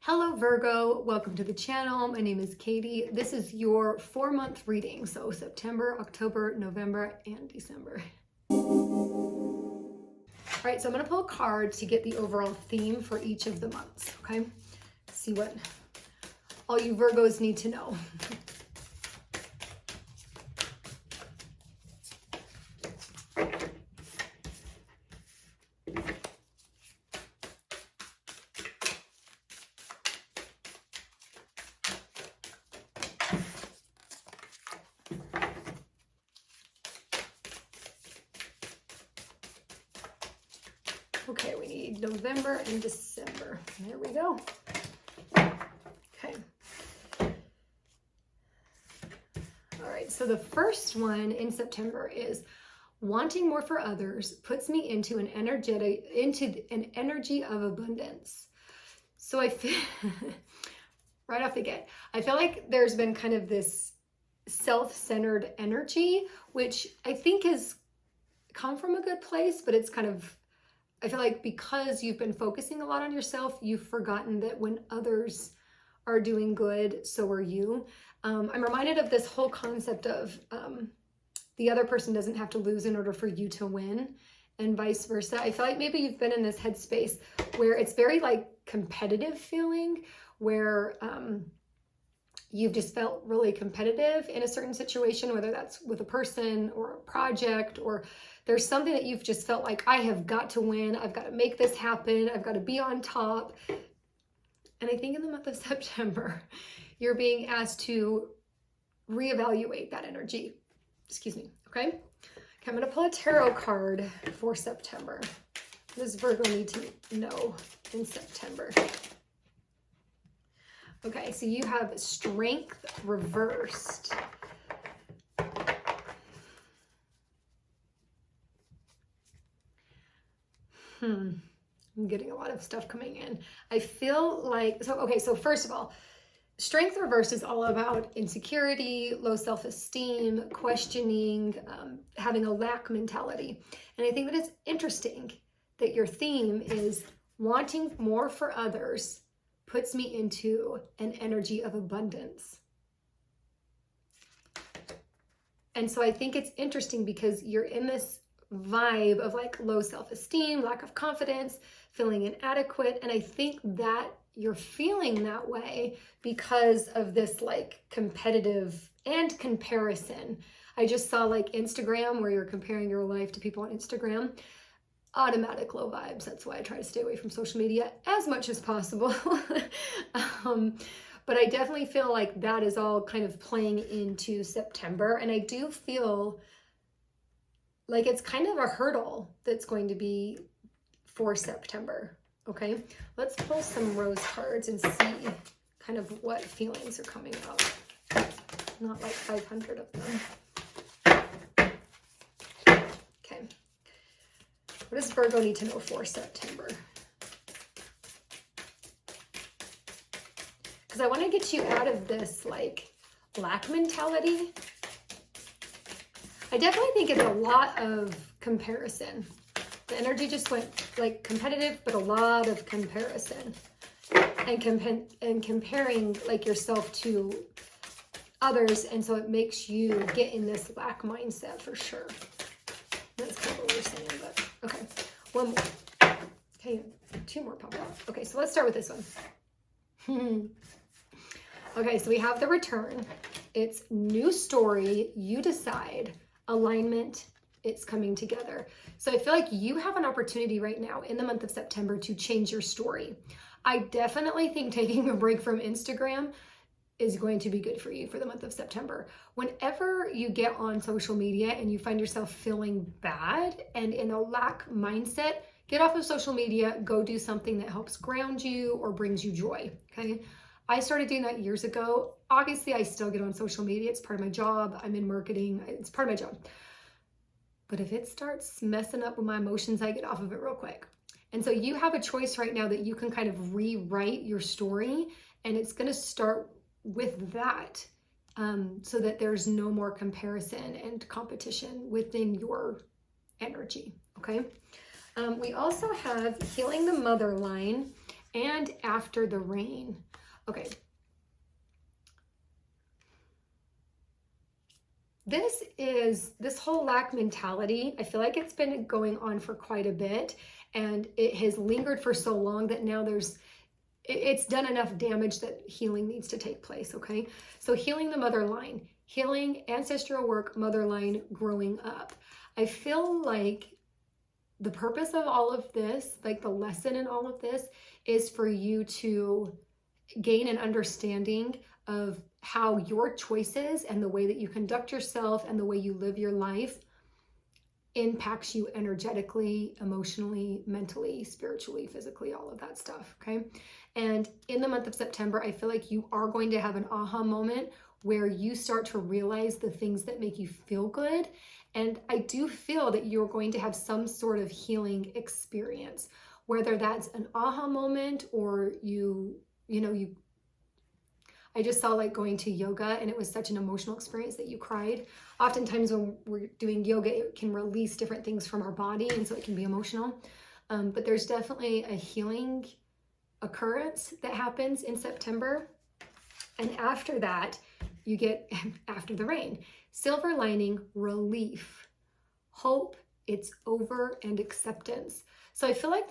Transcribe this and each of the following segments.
Hello Virgo, welcome to the channel. My name is Katie. This is your 4-month reading, so September, October, November, and December. All right, so I'm going to pull a card to get the overall theme for each of the months, okay? See what all you Virgos need to know. Okay, we need November and December. There we go. Okay. All right, so the first one in September is wanting more for others puts me into an energy of abundance. So I feel right off the get, I feel like there's been kind of this self-centered energy, which I think has come from a good place, but it's kind of, I feel like because you've been focusing a lot on yourself, you've forgotten that when others are doing good, so are you. I'm reminded of this whole concept of the other person doesn't have to lose in order for you to win, and vice versa. I feel like maybe you've been in this headspace where it's very like competitive feeling, where you've just felt really competitive in a certain situation, whether that's with a person or a project, or there's something that you've just felt like, I have got to win, I've got to make this happen, I've got to be on top. And I think in the month of September, you're being asked to reevaluate that energy. Excuse me, okay? Okay, I'm going to pull a tarot card for September. What does Virgo need to know in September? Okay, so you have Strength reversed. I'm getting a lot of stuff coming in. I feel like, so first of all, Strength reversed is all about insecurity, low self-esteem, questioning, having a lack mentality. And I think that it's interesting that your theme is wanting more for others puts me into an energy of abundance. And so I think it's interesting because you're in this vibe of like low self-esteem, lack of confidence, feeling inadequate. And I think that you're feeling that way because of this like competitive and comparison. I just saw like Instagram where you're comparing your life to people on Instagram. Automatic low vibes. That's why I try to stay away from social media as much as possible. But I definitely feel like that is all kind of playing into September. And I do feel like it's kind of a hurdle that's going to be for September. Okay, let's pull some rose cards and see kind of what feelings are coming out. Not like 500 of them. Okay. What does Virgo need to know for September? Because I want to get you out of this like lack mentality. I definitely think it's a lot of comparison. The energy just went like competitive, but a lot of comparison and comparing like yourself to others. And so it makes you get in this lack mindset for sure. That's kind of what we're saying, but okay. One more. Okay, 2 more pop out. Okay, so let's start with this one. Okay, so we have the return. It's new story, you decide, alignment, it's coming together. So I feel like you have an opportunity right now in the month of September to change your story. I definitely think taking a break from Instagram is going to be good for you for the month of September. Whenever you get on social media and you find yourself feeling bad and in a lack mindset, get off of social media, go do something that helps ground you or brings you joy, okay? I started doing that years ago. Obviously, I still get on social media. It's part of my job. I'm in marketing. It's part of my job. But if it starts messing up with my emotions, I get off of it real quick. And so you have a choice right now that you can kind of rewrite your story, and it's going to start with that so that there's no more comparison and competition within your energy, okay? We also have healing the mother line, and after the rain. Okay. This whole lack mentality, I feel like it's been going on for quite a bit, and it has lingered for so long that now it's done enough damage that healing needs to take place, okay? So healing the mother line, healing ancestral work, mother line, growing up. I feel like the purpose of all of this, like the lesson in all of this, is for you to gain an understanding of how your choices and the way that you conduct yourself and the way you live your life impacts you energetically, emotionally, mentally, spiritually, physically, all of that stuff, okay? And in the month of September, I feel like you are going to have an aha moment where you start to realize the things that make you feel good. And I do feel that you're going to have some sort of healing experience, whether that's an aha moment or I just saw like going to yoga, and it was such an emotional experience that you cried. Oftentimes when we're doing yoga, it can release different things from our body, and so it can be emotional. But there's definitely a healing occurrence that happens in September. And after that, you get, after the rain, silver lining, relief, hope, it's over, and acceptance. So I feel like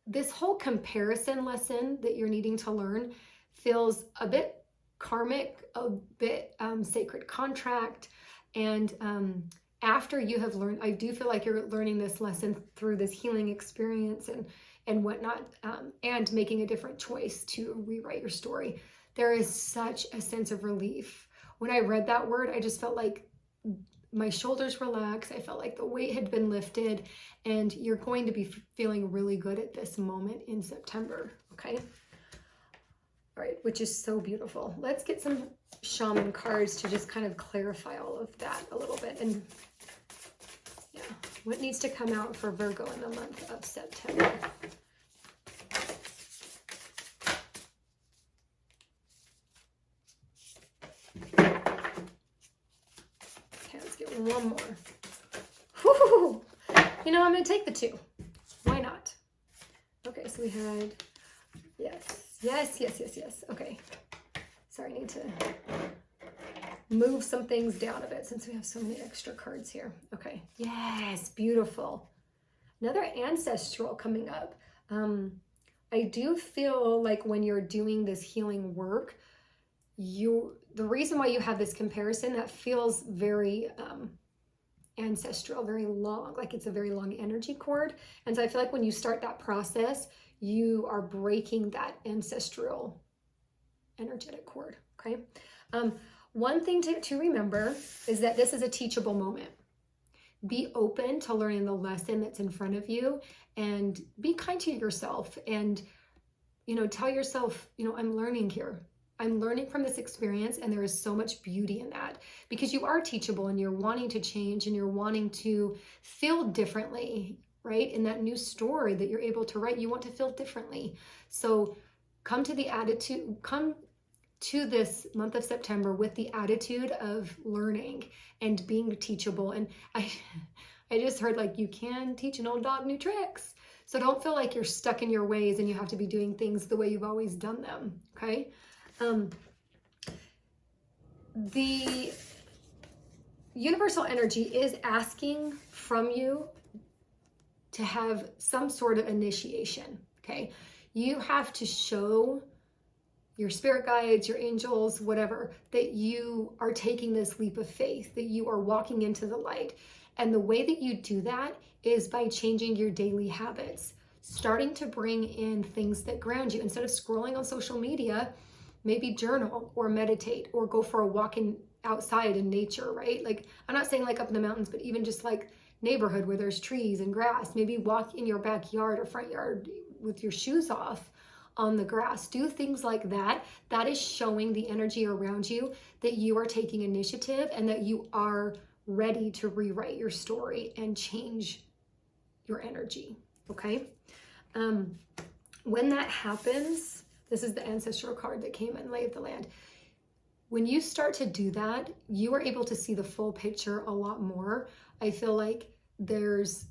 this whole comparison lesson that you're needing to learn feels a bit karmic, a bit sacred contract. And after you have learned, I do feel like you're learning this lesson through this healing experience and whatnot, and making a different choice to rewrite your story. There is such a sense of relief. When I read that word, I just felt like my shoulders relaxed. I felt like the weight had been lifted, and you're going to be feeling really good at this moment in September, okay? All right, which is so beautiful. Let's get some shaman cards to just kind of clarify all of that a little bit. And yeah, what needs to come out for Virgo in the month of September? Okay, let's get one more. Whew. You know, I'm going to take the 2. Why not? Okay, so we had, yes. Okay. Sorry, I need to move some things down a bit since we have so many extra cards here. Okay. Yes, beautiful. Another ancestral coming up. I do feel like when you're doing this healing work, the reason why you have this comparison, that feels very ancestral, very long, like it's a very long energy cord. And so I feel like when you start that process, you are breaking that ancestral energetic cord, okay? One thing to remember is that this is a teachable moment. Be open to learning the lesson that's in front of you, and be kind to yourself, and, tell yourself, I'm learning here. I'm learning from this experience, and there is so much beauty in that, because you are teachable and you're wanting to change and you're wanting to feel differently, right? In that new story that you're able to write, you want to feel differently. So come to this month of September with the attitude of learning and being teachable. And I just heard, like, you can teach an old dog new tricks. So don't feel like you're stuck in your ways and you have to be doing things the way you've always done them, okay? The universal energy is asking from you to have some sort of initiation, okay? You have to show your spirit guides, your angels, whatever, that you are taking this leap of faith, that you are walking into the light. And the way that you do that is by changing your daily habits, starting to bring in things that ground you. Instead of scrolling on social media, maybe journal or meditate or go for a walk outside in nature, right? Like, I'm not saying like up in the mountains, but even just like neighborhood where there's trees and grass. Maybe walk in your backyard or front yard with your shoes off on the grass. Do things like that. That is showing the energy around you that you are taking initiative and that you are ready to rewrite your story and change your energy, okay? When that happens, this is the ancestral card that came in, Lay of the Land. When you start to do that, you are able to see the full picture a lot more. I feel like there's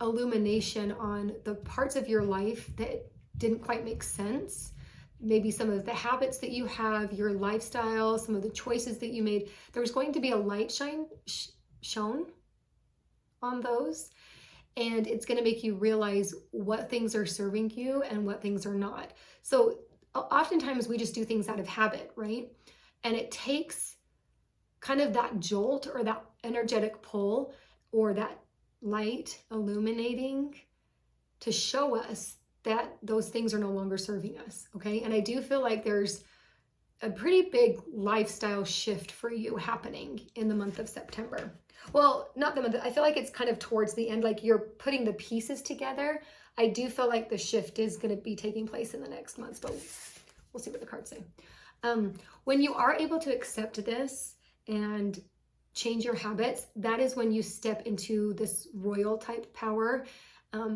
illumination on the parts of your life that didn't quite make sense. Maybe some of the habits that you have, your lifestyle, some of the choices that you made, there's going to be a light shown on those. And it's going to make you realize what things are serving you and what things are not. So oftentimes we just do things out of habit, right? And it takes kind of that jolt or that energetic pull or that light illuminating to show us that those things are no longer serving us, okay? And I do feel like there's a pretty big lifestyle shift for you happening in the month of September. Well, not the month, I feel like it's kind of towards the end, like you're putting the pieces together. I do feel like the shift is going to be taking place in the next month, but we'll see what the cards say. When you are able to accept this and change your habits, that is when you step into this royal type power,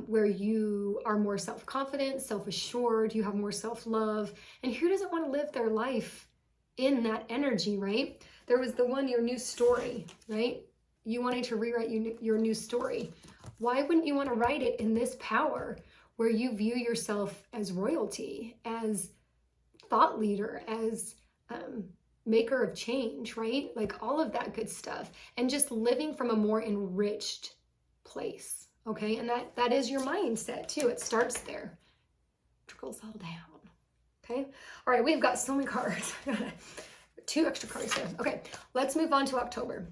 where you are more self-confident, self-assured, you have more self-love. And who doesn't want to live their life in that energy, right? There was the one, your new story, right? You wanted to rewrite your new story. Why wouldn't you want to write it in this power where you view yourself as royalty, as thought leader, as maker of change, right? Like all of that good stuff. And just living from a more enriched place. Okay, and that is your mindset too. It starts there. Trickles all down. Okay, all right, we've got so many cards. 2 extra cards there. Okay, let's move on to October.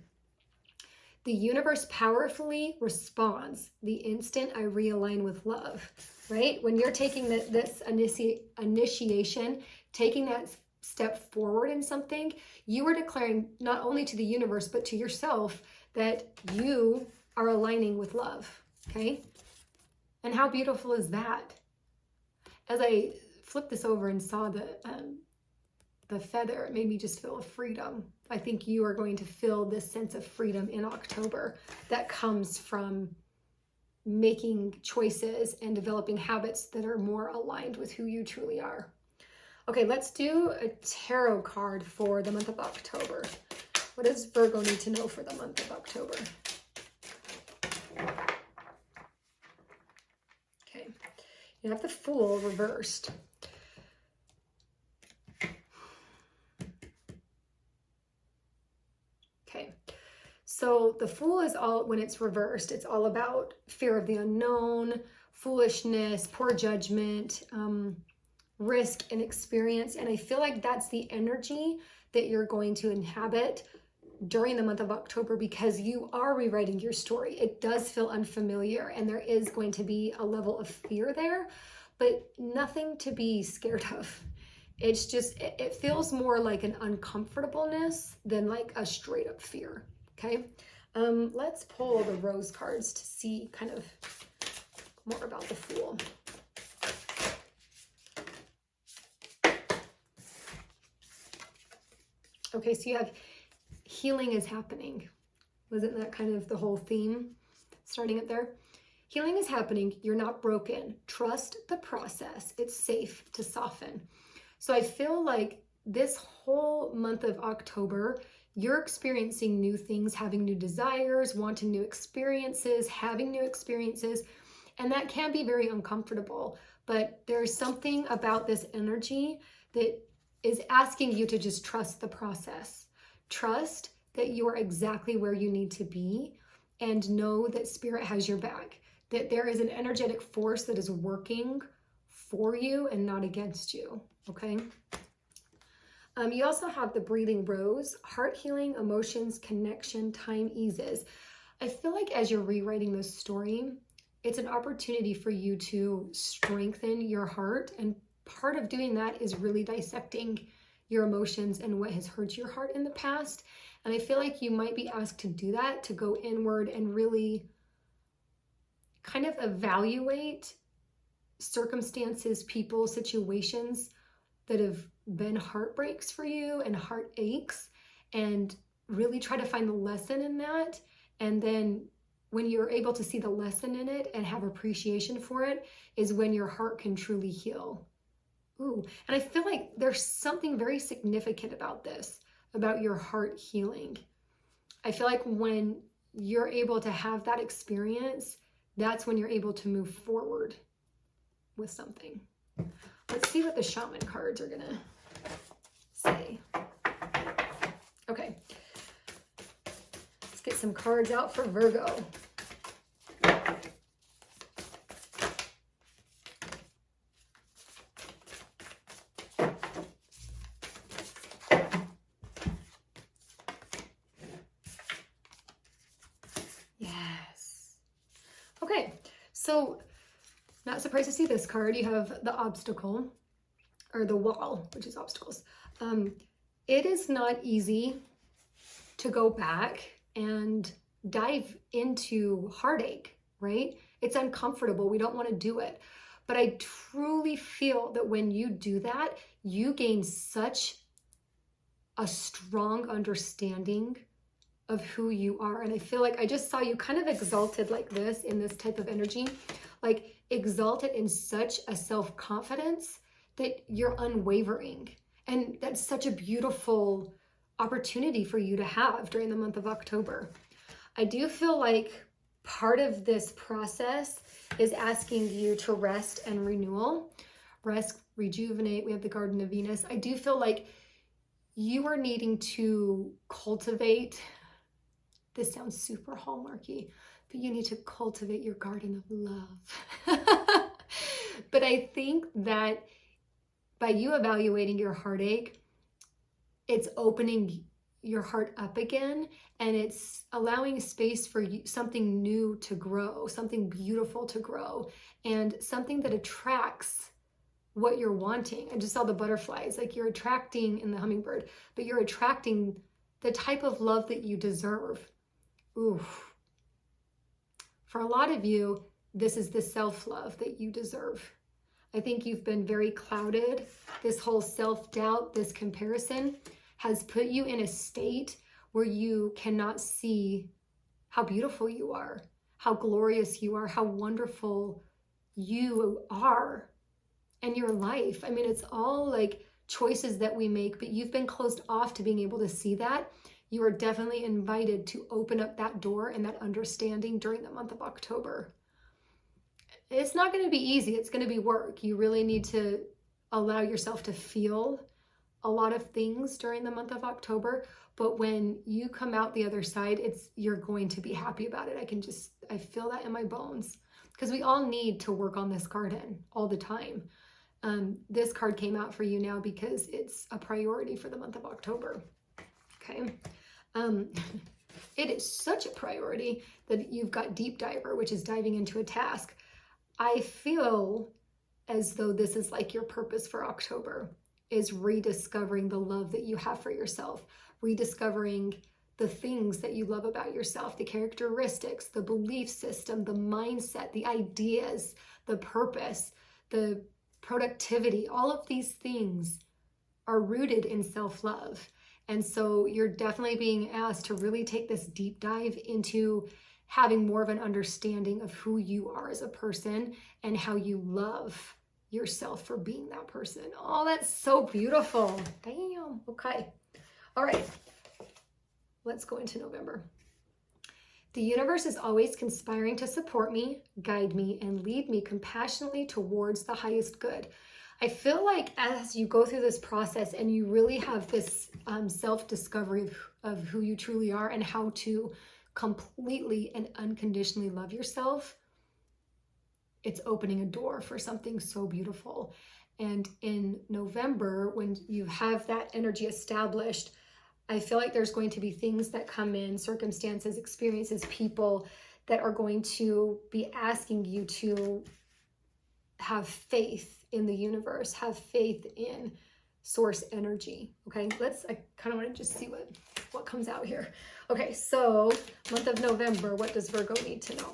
The universe powerfully responds the instant I realign with love, right? When you're taking this initiation, taking that step forward in something, you are declaring not only to the universe, but to yourself that you are aligning with love. Okay, and how beautiful is that? As I flipped this over and saw the feather, it made me just feel a freedom. I think you are going to feel this sense of freedom in October that comes from making choices and developing habits that are more aligned with who you truly are. Okay, let's do a tarot card for the month of October. What does Virgo need to know for the month of October? You have the Fool reversed. Okay, so the Fool is all, when it's reversed, it's all about fear of the unknown, foolishness, poor judgment, risk and experience. And I feel like that's the energy that you're going to inhabit during the month of October because you are rewriting your story. It does feel unfamiliar and there is going to be a level of fear there, but nothing to be scared of. It's just, it feels more like an uncomfortableness than like a straight up fear, okay? Let's pull the Rose cards to see kind of more about the Fool. Okay, so you have healing is happening. Wasn't that kind of the whole theme starting up there? Healing is happening. You're not broken. Trust the process. It's safe to soften. So I feel like this whole month of October, you're experiencing new things, having new desires, wanting new experiences, having new experiences, and that can be very uncomfortable. But there's something about this energy that is asking you to just trust the process. Trust that you are exactly where you need to be and know that Spirit has your back, that there is an energetic force that is working for you and not against you, okay? You also have the Breathing Rose, heart healing, emotions, connection, time eases. I feel like as you're rewriting this story, it's an opportunity for you to strengthen your heart, and part of doing that is really dissecting your emotions and what has hurt your heart in the past. And I feel like you might be asked to do that, to go inward and really kind of evaluate circumstances, people, situations that have been heartbreaks for you and heartaches, and really try to find the lesson in that. And then when you're able to see the lesson in it and have appreciation for it is when your heart can truly heal. Ooh, and I feel like there's something very significant about this, about your heart healing. I feel like when you're able to have that experience, that's when you're able to move forward with something. Let's see what the shaman cards are gonna say. Okay. Let's get some cards out for Virgo. Yes. Okay, so not surprised to see this card. You have the obstacle, or the wall, which is obstacles. It is not easy to go back and dive into heartache, right? It's uncomfortable. We don't want to do it. But I truly feel that when you do that, you gain such a strong understanding of who you are. And I feel like I just saw you kind of exalted like this in this type of energy, like exalted in such a self-confidence that you're unwavering. And that's such a beautiful opportunity for you to have during the month of October. I do feel like part of this process is asking you to rest and renewal. Rest, rejuvenate. We have the Garden of Venus. I do feel like you are needing to cultivate, this sounds super hallmarky, but you need to cultivate your garden of love. But I think that by you evaluating your heartache, it's opening your heart up again, and it's allowing space for you, something new to grow, something beautiful to grow, and something that attracts what you're wanting. I just saw the butterflies, like you're attracting, in the hummingbird, but you're attracting the type of love that you deserve. Oof. For a lot of you, this is the self-love that you deserve. I think you've been very clouded. This whole self-doubt, this comparison has put you in a state where you cannot see how beautiful you are, how glorious you are, how wonderful you are and your life. I mean, it's all like choices that we make, but you've been closed off to being able to see that. You are definitely invited to open up that door and that understanding during the month of October. It's not going to be easy. It's going to be work. You really need to allow yourself to feel a lot of things during the month of October. But when you come out the other side, you're going to be happy about it. I feel that in my bones, because we all need to work on this garden all the time. This card came out for you now because it's a priority for the month of October. Okay. It is such a priority that you've got Deep Diver, which is diving into a task. I feel as though this is like your purpose for October, is rediscovering the love that you have for yourself, rediscovering the things that you love about yourself, the characteristics, the belief system, the mindset, the ideas, the purpose, the productivity. All of these things are rooted in self-love. And so you're definitely being asked to really take this deep dive into having more of an understanding of who you are as a person and how you love yourself for being that person. Oh, that's so beautiful. Damn. Okay. All right. Let's go into November. The universe is always conspiring to support me, guide me, and lead me compassionately towards the highest good. I feel like as you go through this process and you really have this self-discovery of who you truly are and how to completely and unconditionally love yourself, it's opening a door for something so beautiful. And in November, when you have that energy established, I feel like there's going to be things that come in, circumstances, experiences, people that are going to be asking you to have faith in the universe, have faith in source energy. Okay, I kind of want to just see what comes out here. Okay, so month of November, what does Virgo need to know?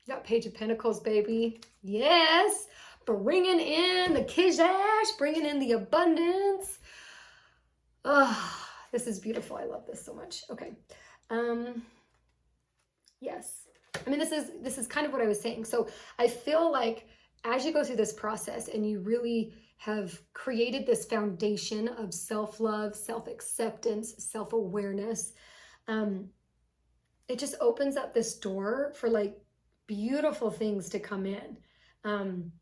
You got Page of Pentacles, baby. Yes, bringing in the kishash, bringing in the abundance. Oh, this is beautiful. I love this so much. Okay. Yes. I mean, this is kind of what I was saying. So I feel like as you go through this process and you really have created this foundation of self-love, self-acceptance, self-awareness, it just opens up this door for like beautiful things to come in.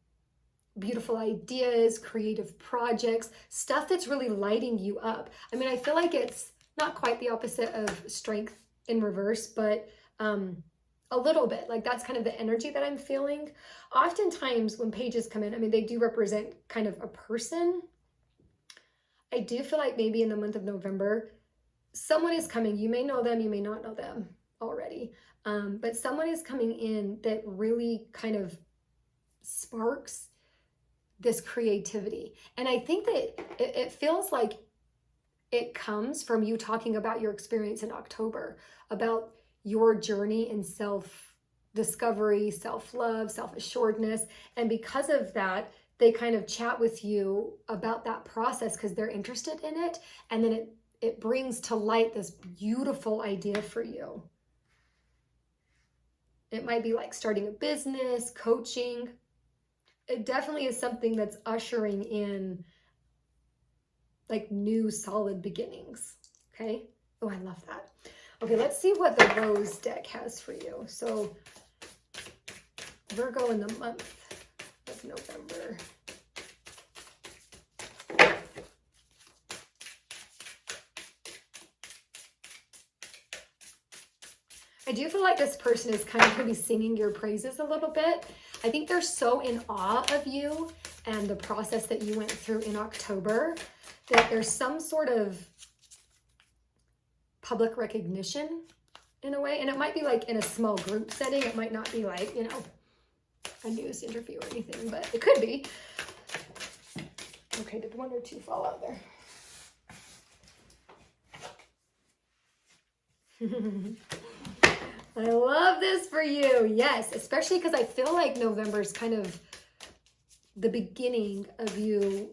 Beautiful ideas, creative projects, stuff that's really lighting you up. I mean, I feel like it's not quite the opposite of strength in reverse, but a little bit. Like that's kind of the energy that I'm feeling. Oftentimes when pages come in, I mean, they do represent kind of a person. I do feel like maybe in the month of November, someone is coming. You may know them, you may not know them already, but someone is coming in that really kind of sparks this creativity. And I think that it feels like it comes from you talking about your experience in October, about your journey in self-discovery, self-love, self-assuredness. And because of that, they kind of chat with you about that process because they're interested in it. And then it brings to light this beautiful idea for you. It might be like starting a business, coaching. It definitely is something that's ushering in like new solid beginnings. Okay. Oh, I love that. Okay, let's see what the Rose deck has for you. So Virgo in the month of November. I do feel like this person is kind of going to be singing your praises a little bit. I think they're so in awe of you and the process that you went through in October that there's some sort of public recognition in a way. And it might be like in a small group setting. It might not be like, you know, a news interview or anything, but it could be. Okay, did one or two fall out there? I love this for you. Yes, especially because I feel like November is kind of the beginning of you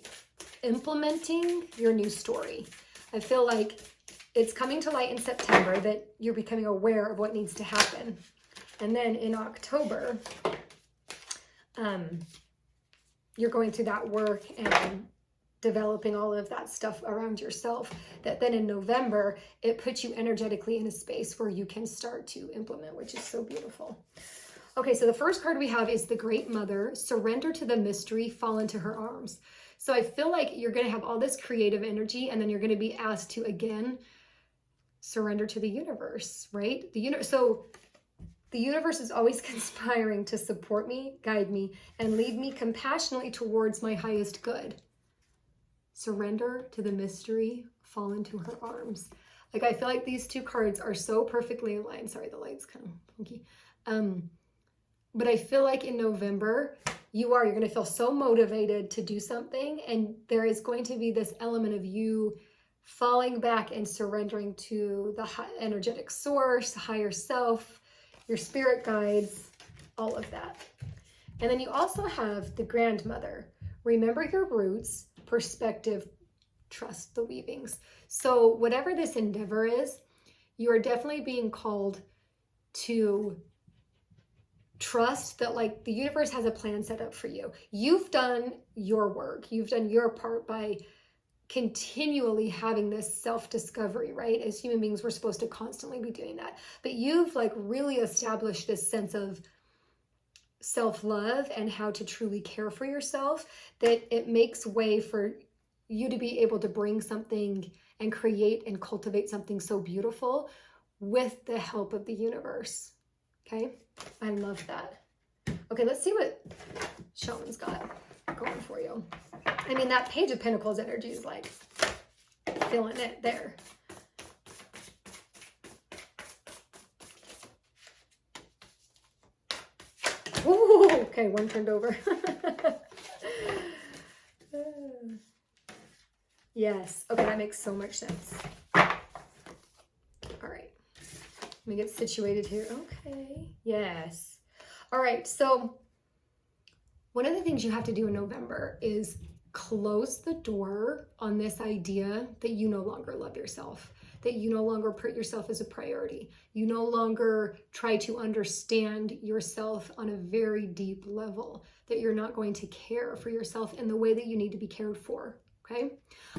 implementing your new story. I feel like it's coming to light in September that you're becoming aware of what needs to happen. And then in October, you're going through that work and developing all of that stuff around yourself, that then in November, it puts you energetically in a space where you can start to implement, which is so beautiful. Okay, so the first card we have is the Great Mother. Surrender to the mystery, fall into her arms. So I feel like you're going to have all this creative energy, and then you're going to be asked to, again, surrender to the universe, right? So the universe is always conspiring to support me, guide me, and lead me compassionately towards my highest good. Surrender to the mystery, fall into her arms. Like, I feel like these two cards are so perfectly aligned. Sorry, the light's kind of funky. But I feel like in November, you're going to feel so motivated to do something. And there is going to be this element of you falling back and surrendering to the energetic source, higher self, your spirit guides, all of that. And then you also have the Grandmother. Remember your roots, perspective, trust the weavings. So whatever this endeavor is, you are definitely being called to trust that, like, the universe has a plan set up for you. You've done your work. You've done your part by continually having this self-discovery, right? As human beings, we're supposed to constantly be doing that. But you've like really established this sense of self-love and how to truly care for yourself, that it makes way for you to be able to bring something and create and cultivate something so beautiful with the help of the universe. Okay, I love that. Okay, let's see what Shaman's got going for you. I mean, that Page of Pentacles energy is like feeling it there. Ooh, okay, one turned over. Yes, okay, that makes so much sense. All right, let me get situated here. Okay, yes. All right, so one of the things you have to do in November is close the door on this idea that you no longer love yourself, that you no longer put yourself as a priority. You no longer try to understand yourself on a very deep level, that you're not going to care for yourself in the way that you need to be cared for, okay?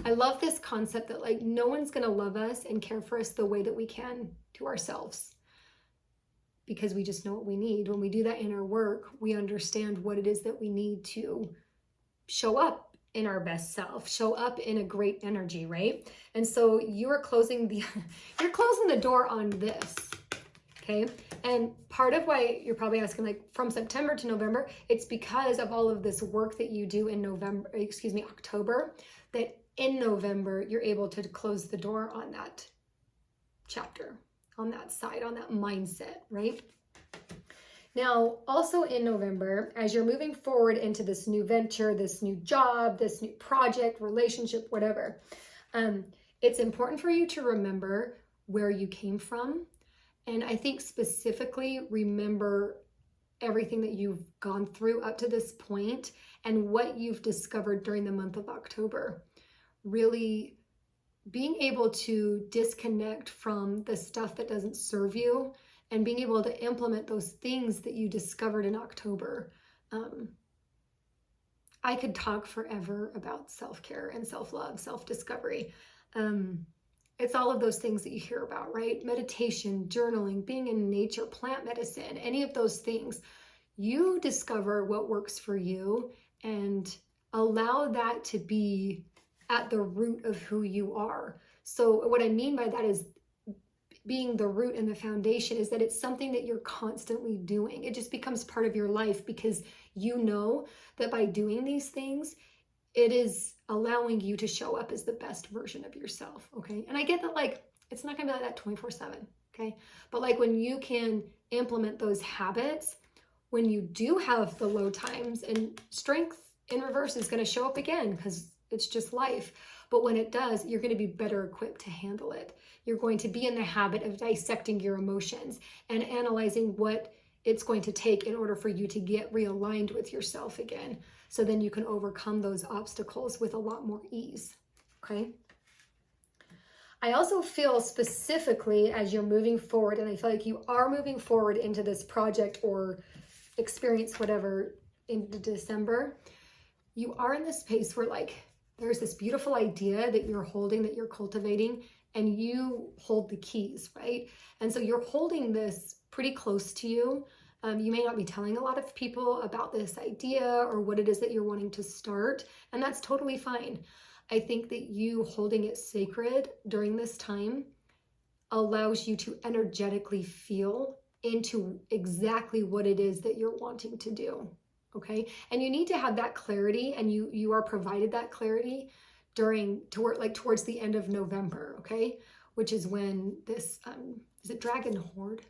I love this concept that, like, no one's gonna love us and care for us the way that we can to ourselves. because we just know what we need. When we do that inner work, we understand what it is that we need to show up in our best self, show up in a great energy, right? And so you're closing the door on this, okay? And part of why you're probably asking, like, from September to November, it's because of all of this work that you do in October, that in November, you're able to close the door on that chapter, on that side, on that mindset, right? Now, also in November, as you're moving forward into this new venture, this new job, this new project, relationship, whatever, it's important for you to remember where you came from. And I think specifically remember everything that you've gone through up to this point and what you've discovered during the month of October. Really being able to disconnect from the stuff that doesn't serve you and being able to implement those things that you discovered in October. I could talk forever about self-care and self-love, self-discovery. It's all of those things that you hear about, right? Meditation, journaling, being in nature, plant medicine, any of those things. You discover what works for you and allow that to be at the root of who you are. So what I mean by that is being the root and the foundation is that it's something that you're constantly doing. It just becomes part of your life because you know that by doing these things, it is allowing you to show up as the best version of yourself, okay? And I get that, like, it's not gonna be like that 24/7, okay? But like when you can implement those habits, when you do have the low times, and strength in reverse is gonna show up again because it's just life. But when it does, you're gonna be better equipped to handle it. You're going to be in the habit of dissecting your emotions and analyzing what it's going to take in order for you to get realigned with yourself again. So then you can overcome those obstacles with a lot more ease, okay? I also feel specifically as you're moving forward, and I feel like you are moving forward into this project or experience, whatever, into December, you are in this space where, like, there's this beautiful idea that you're holding, that you're cultivating, and you hold the keys, right? And so you're holding this pretty close to you. You may not be telling a lot of people about this idea or what it is that you're wanting to start, and that's totally fine. I think that you holding it sacred during this time allows you to energetically feel into exactly what it is that you're wanting to do, okay? And you need to have that clarity, and you are provided that clarity towards the end of November, okay? Which is when this, is it Dragon's Hoard?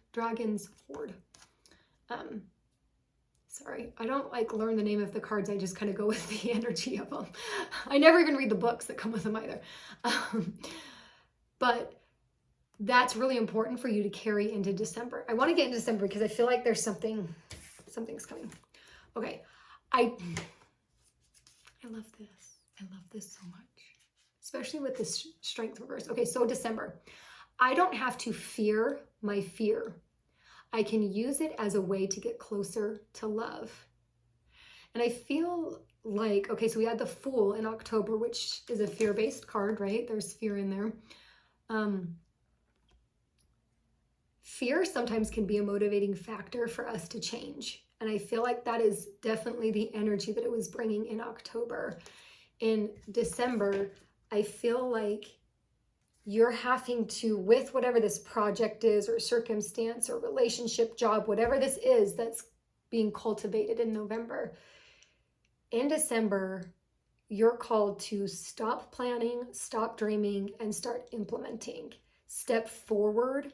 Sorry, I don't like learn the name of the cards. I just kind of go with the energy of them. I never even read the books that come with them either. But that's really important for you to carry into December. I want to get into December because I feel like there's something's coming. Okay, I love this. I love this so much, especially with this strength reverse. Okay, so December. I don't have to fear my fear. I can use it as a way to get closer to love. And I feel like, okay, so we had the Fool in October, which is a fear-based card, right? There's fear in there. Fear sometimes can be a motivating factor for us to change. And I feel like that is definitely the energy that it was bringing in October. In December, I feel like you're having to, with whatever this project is or circumstance or relationship, job, whatever this is that's being cultivated in November, in December, you're called to stop planning, stop dreaming, and start implementing. Step forward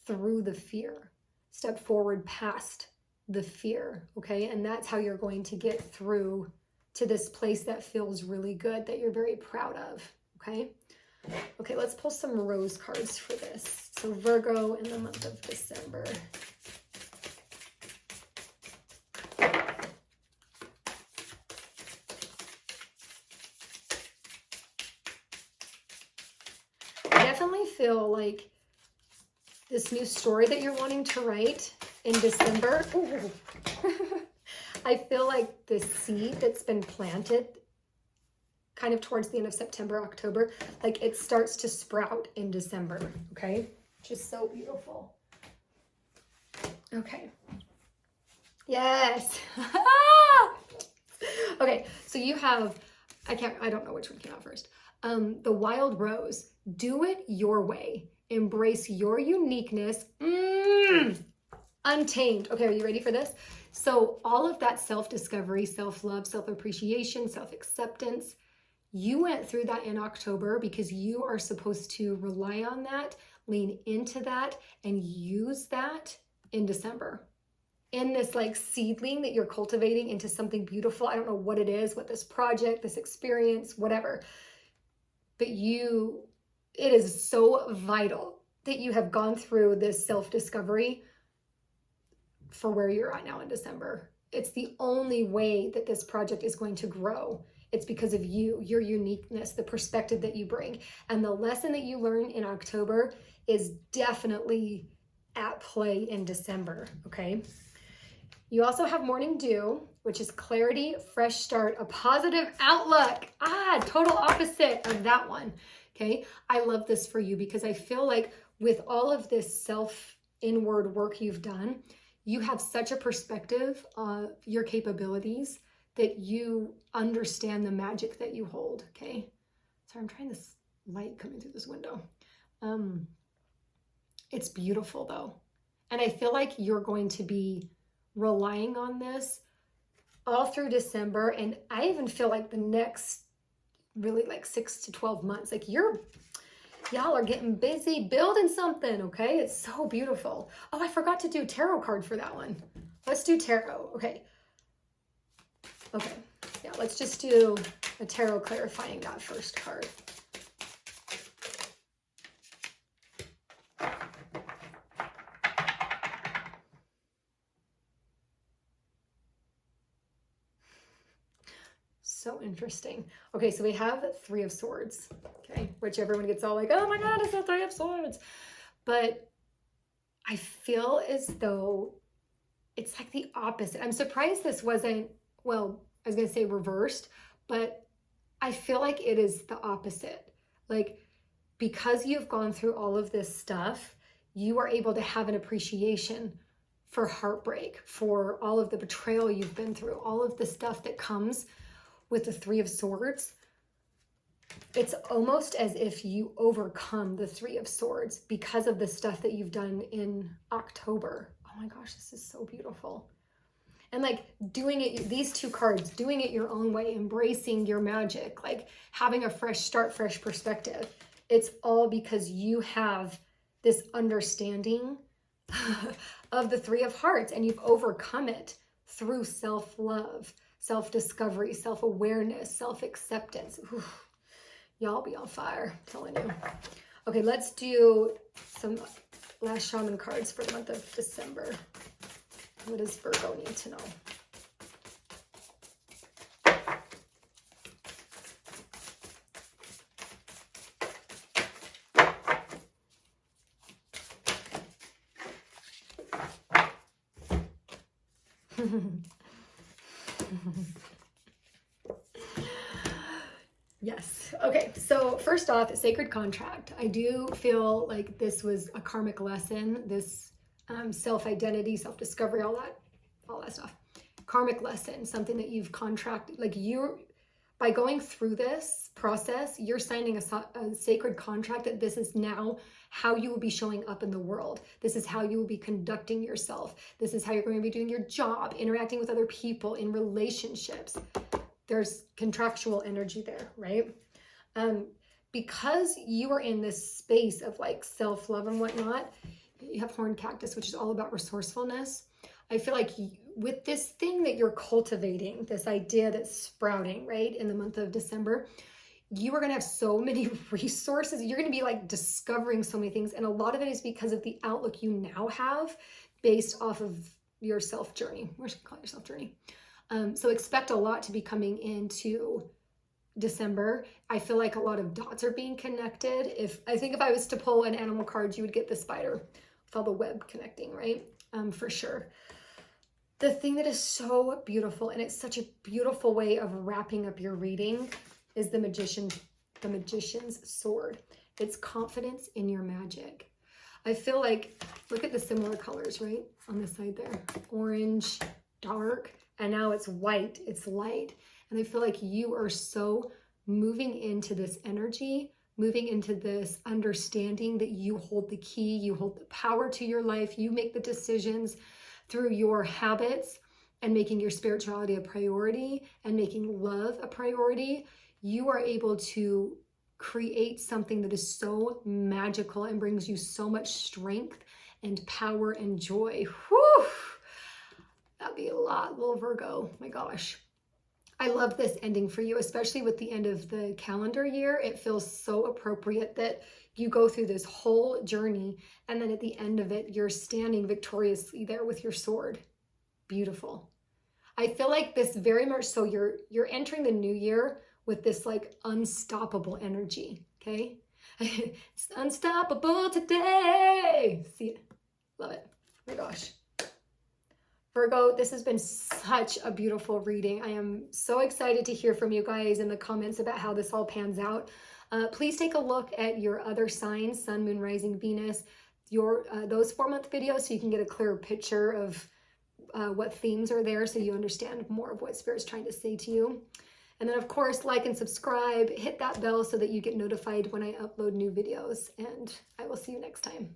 through the fear. Step forward past the fear, okay? And that's how you're going to get through to this place that feels really good, that you're very proud of, okay? Okay, let's pull some rose cards for this. So Virgo in the month of December. I definitely feel like this new story that you're wanting to write in December. I feel like this seed that's been planted kind of towards the end of September, October, like it starts to sprout in December, okay? Which is so beautiful. Okay. Yes. Okay, so you have, I don't know which one came out first. The Wild Rose. Do it your way. Embrace your uniqueness. Untamed. Okay, are you ready for this? So all of that self-discovery, self-love, self-appreciation, self-acceptance, you went through that in October because you are supposed to rely on that, lean into that, and use that in December. In this like seedling that you're cultivating into something beautiful. I don't know what it is, what this project, this experience, whatever. But it is so vital that you have gone through this self-discovery for where you're at now in December. It's the only way that this project is going to grow. It's because of you, your uniqueness, the perspective that you bring. And the lesson that you learn in October is definitely at play in December, okay? You also have Morning Dew, which is clarity, fresh start, a positive outlook. Total opposite of that one, okay? I love this for you because I feel like with all of this inward work you've done, you have such a perspective of your capabilities that you understand the magic that you hold, okay? Sorry, I'm trying this light coming through this window. It's beautiful though. And I feel like you're going to be relying on this all through December. And I even feel like the next really like 6 to 12 months, like y'all are getting busy building something, okay? It's so beautiful. Oh, I forgot to do tarot card for that one. Let's do tarot, okay. Okay, yeah, let's just do a tarot clarifying that first card. So interesting. Okay, so we have 3 of Swords, okay, which everyone gets all like, oh my God, it's the 3 of Swords. But I feel as though it's like the opposite. I'm surprised this wasn't, well, I was going to say reversed, but I feel like it is the opposite. Like, because you've gone through all of this stuff, you are able to have an appreciation for heartbreak, for all of the betrayal you've been through, all of the stuff that comes with the 3 of Swords. It's almost as if you overcome the 3 of Swords because of the stuff that you've done in October. Oh my gosh, this is so beautiful. And like doing it, these 2 cards, doing it your own way, embracing your magic, like having a fresh start, fresh perspective. It's all because you have this understanding of the 3 of Hearts and you've overcome it through self-love, self-discovery, self-awareness, self-acceptance. Y'all be on fire, I'm telling you. Okay, let's do some last shaman cards for the month of December. What does Virgo need to know? Yes. Okay. So first off, sacred contract. I do feel like this was a karmic lesson. This self-identity, self-discovery, all that stuff. Karmic lesson, something that you've contracted. Like by going through this process, you're signing a sacred contract that this is now how you will be showing up in the world. This is how you will be conducting yourself. This is how you're going to be doing your job, interacting with other people in relationships. There's contractual energy there, right? Because you are in this space of like self-love and whatnot, you have horned cactus, which is all about resourcefulness. I feel like with this thing that you're cultivating, this idea that's sprouting, right, in the month of December, you are going to have so many resources. You're going to be like discovering so many things. And a lot of it is because of the outlook you now have based off of your self journey. We're just going to call it your self journey. So expect a lot to be coming into December. I feel like a lot of dots are being connected. I think if I was to pull an animal card, you would get the spider with all the web connecting, right? For sure. The thing that is so beautiful, and it's such a beautiful way of wrapping up your reading, is the magician's sword. It's confidence in your magic. I feel like, look at the similar colors, right? On the side there. Orange, dark, and now it's white, it's light. And I feel like you are so moving into this energy, moving into this understanding that you hold the key, you hold the power to your life, you make the decisions through your habits and making your spirituality a priority and making love a priority. You are able to create something that is so magical and brings you so much strength and power and joy. Whew! That'd be a lot, little Virgo. My gosh. I love this ending for you, especially with the end of the calendar year. It feels so appropriate that you go through this whole journey and then at the end of it, you're standing victoriously there with your sword. Beautiful. I feel like this very much so you're entering the new year with this like unstoppable energy, okay? It's unstoppable today. See it? Love it. Oh my gosh. Virgo, this has been such a beautiful reading. I am so excited to hear from you guys in the comments about how this all pans out. Please take a look at your other signs, Sun, Moon, Rising, Venus, those 4-month videos so you can get a clearer picture of what themes are there so you understand more of what Spirit's trying to say to you. And then, of course, like and subscribe, hit that bell so that you get notified when I upload new videos. And I will see you next time.